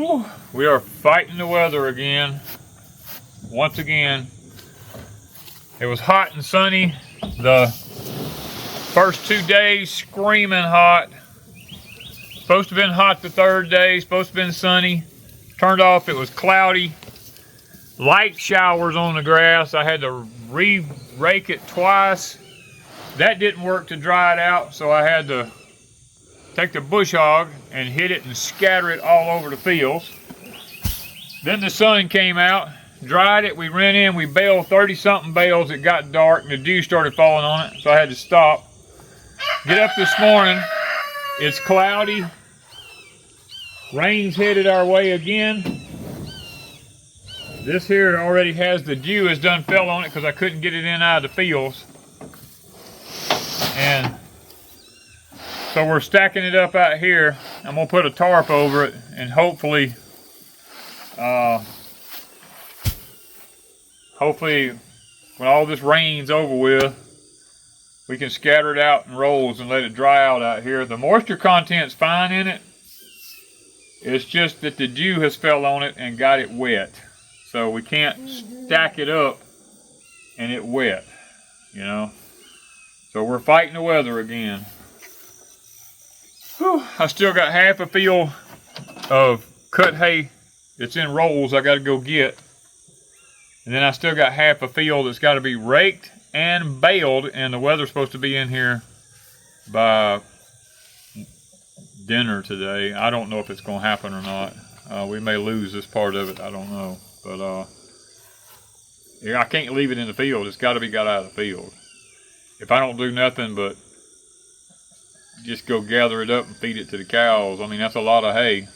Whew. We are fighting the weather again. Once again, it was hot and sunny. The first 2 days, screaming hot. Supposed to have been hot the third day, supposed to have been sunny. Turned off, it was cloudy. Light showers on the grass. I had to re-rake it twice. That didn't work to dry it out, so I had to take the bush hog and hit it and scatter it all over the fields. Then the sun came out, dried it, we ran in, we baled 30-something bales. It got dark and the dew started falling on it, so I had to stop. Get up this morning, it's cloudy. Rain's headed our way again. This here already has the dew has done fell on it because I couldn't get it in out of the fields. And so we're stacking it up out here. I'm gonna put a tarp over it and hopefully when all this rain's over with, we can scatter it out in rolls and let it dry out here. The moisture content's fine in it. It's just that the dew has fell on it and got it wet. So we can't stack it up and it wet, you know. So we're fighting the weather again. Whew. I still got half a field of cut hay that's in rolls I got to go get. And then I still got half a field that's got to be raked and baled, and the weather's supposed to be in here by dinner today. I don't know if it's going to happen or not. We may lose this part of it, I don't know. But yeah, I can't leave it in the field. It's got to be got out of the field. If I don't do nothing but just go gather it up and feed it to the cows, I mean, that's a lot of hay.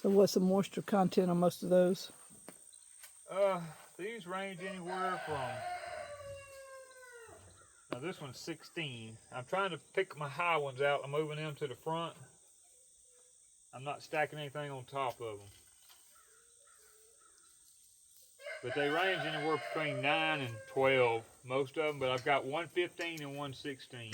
So what's the moisture content on most of those? These range anywhere from, now this one's 16. I'm trying to pick my high ones out. I'm moving them to the front. I'm not stacking anything on top of them. But they range anywhere between 9 and 12, most of them, but I've got 115 and 116.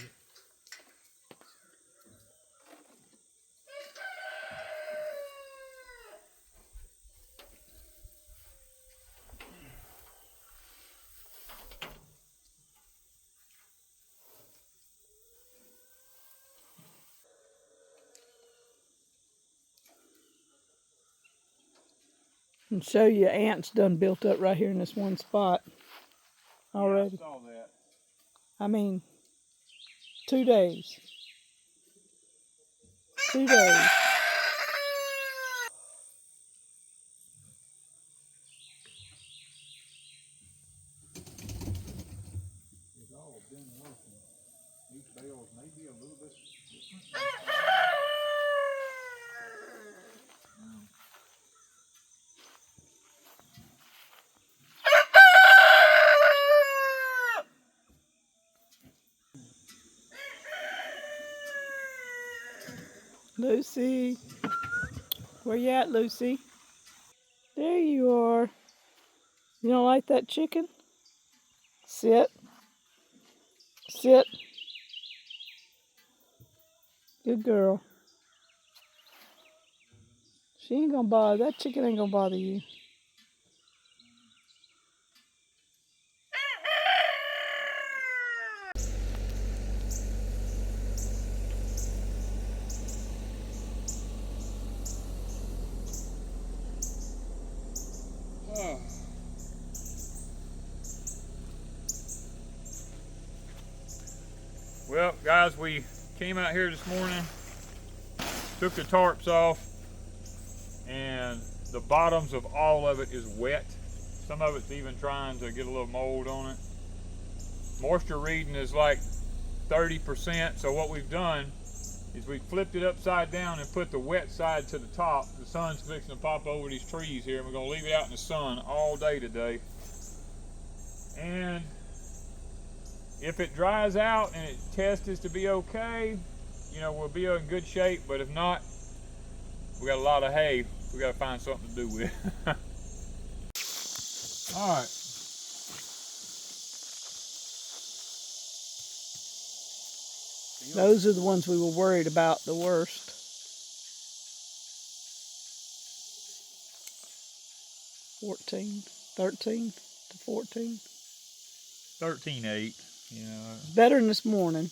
And show you ants done built up right here in this one spot already. Yeah, I saw that. I mean, 2 days. 2 days. It's all been working. These bales may be a little bit different. Lucy. Where you at, Lucy? There you are. You don't like that chicken? Sit. Sit. Good girl. She ain't gonna bother. That chicken ain't gonna bother you. Well, guys, we came out here this morning, took the tarps off, and the bottoms of all of it is wet. Some of it's even trying to get a little mold on it. Moisture reading is like 30%, so what we've done is we flipped it upside down and put the wet side to the top. The sun's fixing to pop over these trees here, and we're gonna leave it out in the sun all day today. And if it dries out and it tests to be okay, you know, we'll be in good shape. But if not, we got a lot of hay we got to find something to do with. All right. Those are the ones we were worried about the worst. 14, 13 to 14. 13.8. Yeah. Better than this morning.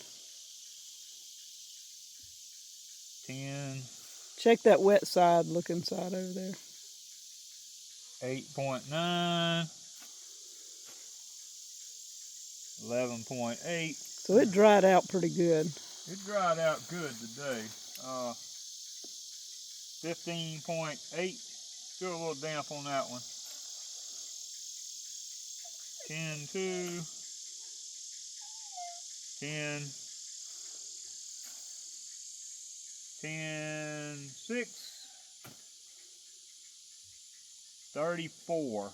10. Check that wet side, look inside over there. 8.9. 11.8. So it dried out pretty good. It dried out good today. 15.8. Still a little damp on that one. 10.2. 10. 10.6. 34.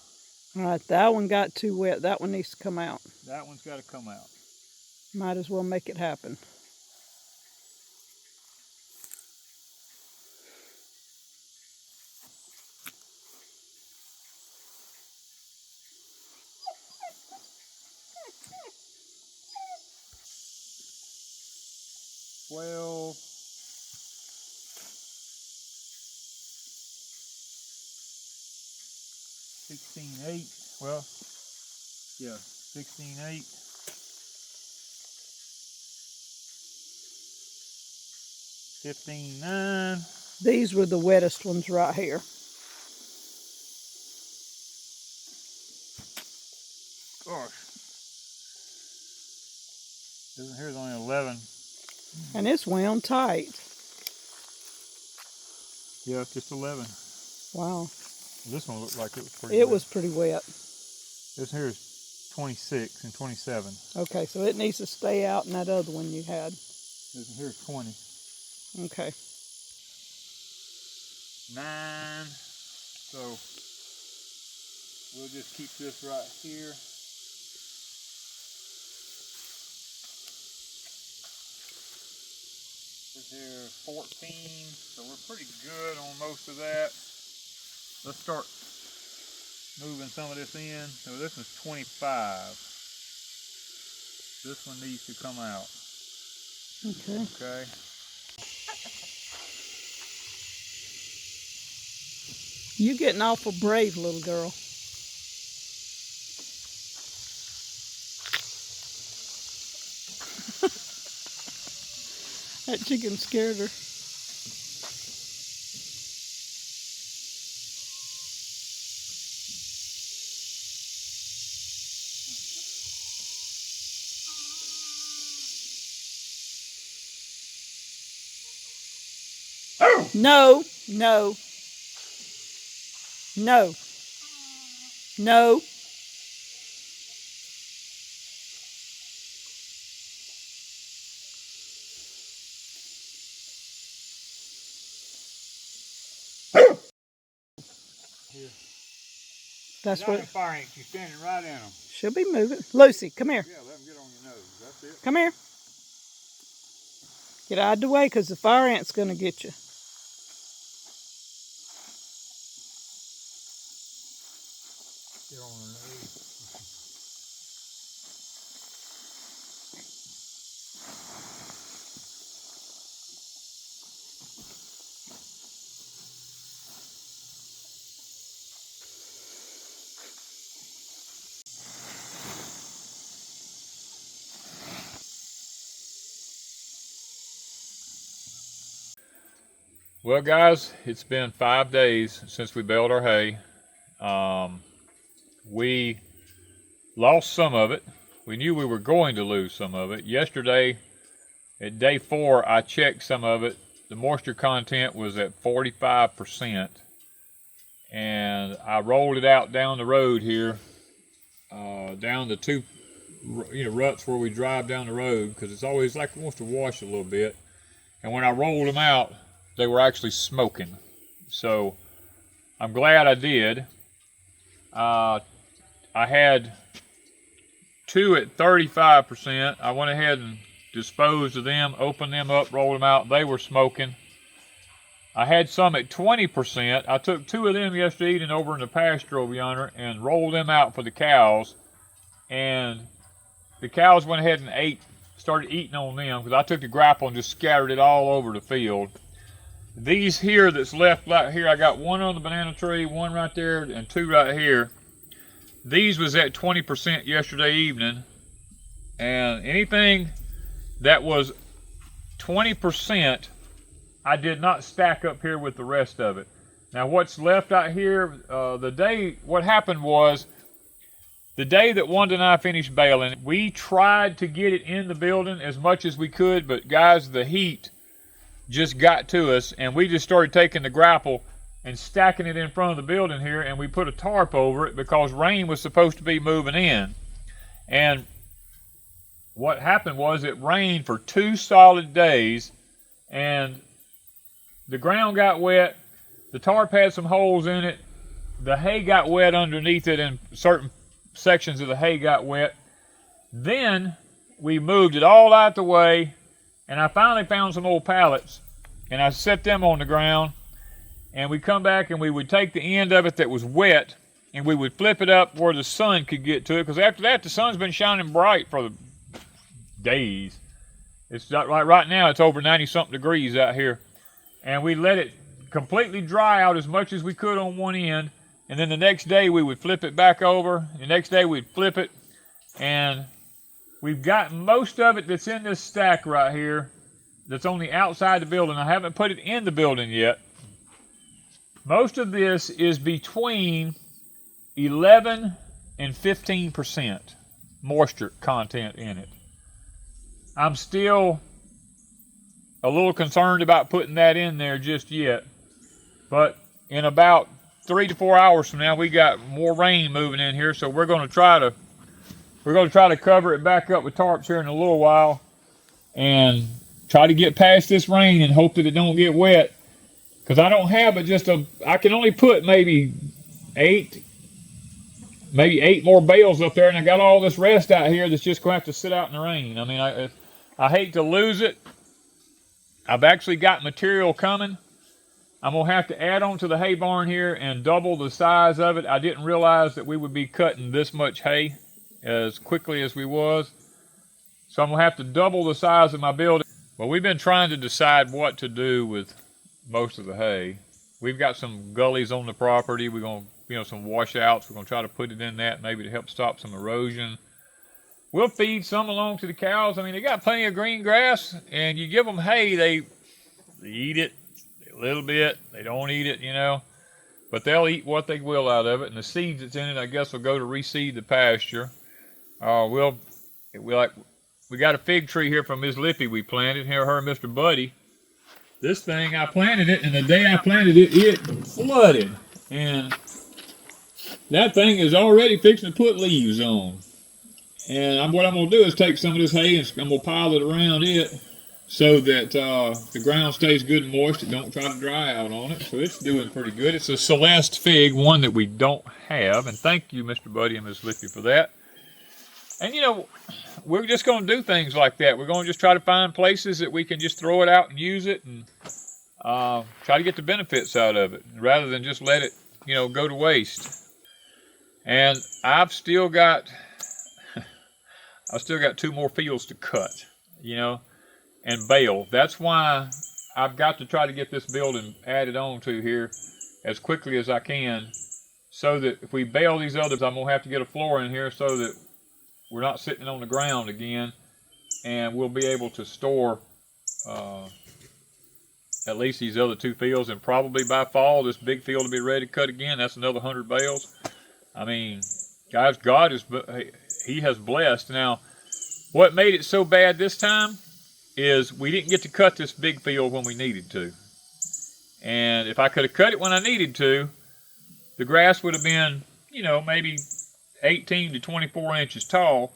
All right, that one got too wet. That one needs to come out. That one's got to come out. Might as well make it happen. Well, 16.8. Well, yeah, 16.8. 15.9. These were the wettest ones right here. Gosh. Here's only 11. And it's wound tight. Yeah, it's just 11. Wow. This one looked like it was pretty It wet. was pretty wet. This here is 26 and 27. Okay, so it needs to stay out in that other one you had. This one here is 20. Okay. 9. So we'll just keep this right here. This here is 14, so we're pretty good on most of that. Let's start moving some of this in. So this is 25. This one needs to come out. Okay. Okay. You getting awful brave, little girl. That chicken scared her. No, no, no, no. Here. That's Not what. in fire ants, you're standing right in them. She'll be moving. Lucy, come here. Yeah, let them get on your nose. That's it. Come here. Get out of the way, because the fire ant's going to get you. Get on her nose. Well, guys, it's been 5 days since we baled our hay. We lost some of it. We knew we were going to lose some of it. Yesterday, at day 4, I checked some of it. The moisture content was at 45%. And I rolled it out down the road here, down the 2 ruts where we drive down the road, because it's always like it wants to wash a little bit. And when I rolled them out, they were actually smoking. So I'm glad I did. I had 2 at 35%. I went ahead and disposed of them, opened them up, rolled them out. They were smoking. I had some at 20%. I took 2 of them yesterday evening over in the pasture over yonder and rolled them out for the cows. And the cows went ahead and started eating on them, because I took the grapple and just scattered it all over the field. These here that's left right here, I got 1 on the banana tree, 1 right there, and 2 right here. These was at 20% yesterday evening. And anything that was 20%, I did not stack up here with the rest of it. Now what's left out here, what happened was, the day that Wanda and I finished baling, we tried to get it in the building as much as we could, but guys, the heat just got to us, and we just started taking the grapple and stacking it in front of the building here, and we put a tarp over it because rain was supposed to be moving in. And what happened was, it rained for 2 solid days, and the ground got wet, the tarp had some holes in it, the hay got wet underneath it, and certain sections of the hay got wet. Then we moved it all out the way, and I finally found some old pallets, and I set them on the ground, and we come back and we would take the end of it that was wet, and we would flip it up where the sun could get to it, because after that the sun's been shining bright for the days. It's not like right now, it's over 90-something degrees out here. And we let it completely dry out as much as we could on one end, and then the next day we would flip it back over, the next day we'd flip it, and we've got most of it that's in this stack right here that's on the outside the building. I haven't put it in the building yet. Most of this is between 11 and 15% moisture content in it. I'm still a little concerned about putting that in there just yet, but in about 3 to 4 hours from now, we got more rain moving in here, so we're going to try to cover it back up with tarps here in a little while, and try to get past this rain and hope that it don't get wet. because I don't have but just I can only put maybe eight more bales up there, and I got all this rest out here that's just going to have to sit out in the rain. I mean, I hate to lose it. I've actually got material coming. I'm going to have to add on to the hay barn here and double the size of it. I didn't realize that we would be cutting this much hay as quickly as we was. So I'm going to have to double the size of my building. Well, we've been trying to decide what to do with most of the hay. We've got some gullies on the property. We're going to, some washouts. We're going to try to put it in that maybe to help stop some erosion. We'll feed some along to the cows. I mean, they got plenty of green grass, and you give them hay, they eat it a little bit. They don't eat it, but they'll eat what they will out of it. And the seeds that's in it, I guess, will go to reseed the pasture. We got a fig tree here from Miss Lippy we planted, her and Mr. Buddy. This thing, I planted it, and the day I planted it, it flooded. And that thing is already fixing to put leaves on. And what I'm going to do is take some of this hay and I'm going to pile it around it so that the ground stays good and moist. It don't try to dry out on it. So it's doing pretty good. It's a Celeste fig, one that we don't have. And thank you, Mr. Buddy and Miss Lippy, for that. And, we're just going to do things like that. We're going to just try to find places that we can just throw it out and use it and try to get the benefits out of it rather than just let it, go to waste. And I've still got 2 more fields to cut, and bale. That's why I've got to try to get this building added on to here as quickly as I can, so that if we bale these others, I'm going to have to get a floor in here so that we're not sitting on the ground again, and we'll be able to store at least these other 2 fields, and probably by fall, this big field will be ready to cut again. That's another 100 bales. I mean, guys, He has blessed. Now, what made it so bad this time is we didn't get to cut this big field when we needed to. And if I could have cut it when I needed to, the grass would have been, maybe 18 to 24 inches tall.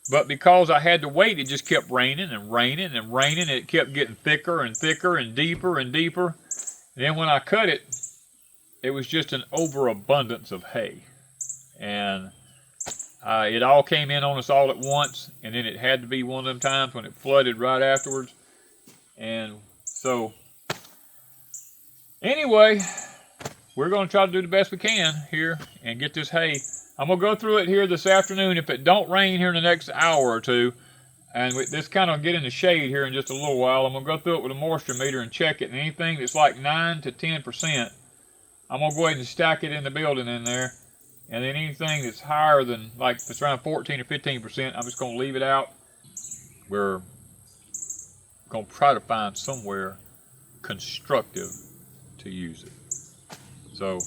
But because I had to wait, it just kept raining and raining and raining. And it kept getting thicker and thicker and deeper and deeper. And then when I cut it, it was just an overabundance of hay. And it all came in on us all at once, and then it had to be one of them times when it flooded right afterwards. And so, anyway, we're going to try to do the best we can here and get this hay. I'm going to go through it here this afternoon. If it don't rain here in the next hour or two, and this kind of get in the shade here in just a little while, I'm going to go through it with a moisture meter and check it. And anything that's like 9 to 10%, I'm going to go ahead and stack it in the building in there. And then anything that's higher than, like if it's around 14 or 15%, I'm just going to leave it out. We're going to try to find somewhere constructive to use it. So,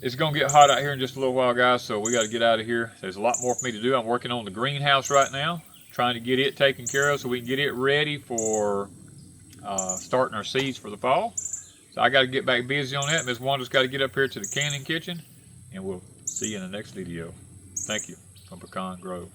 it's going to get hot out here in just a little while, guys, so we got to get out of here. There's a lot more for me to do. I'm working on the greenhouse right now, trying to get it taken care of so we can get it ready for starting our seeds for the fall. So I got to get back busy on that. Ms. Wanda's got to get up here to the canning kitchen, and we'll see you in the next video. Thank you from Pecan Grove.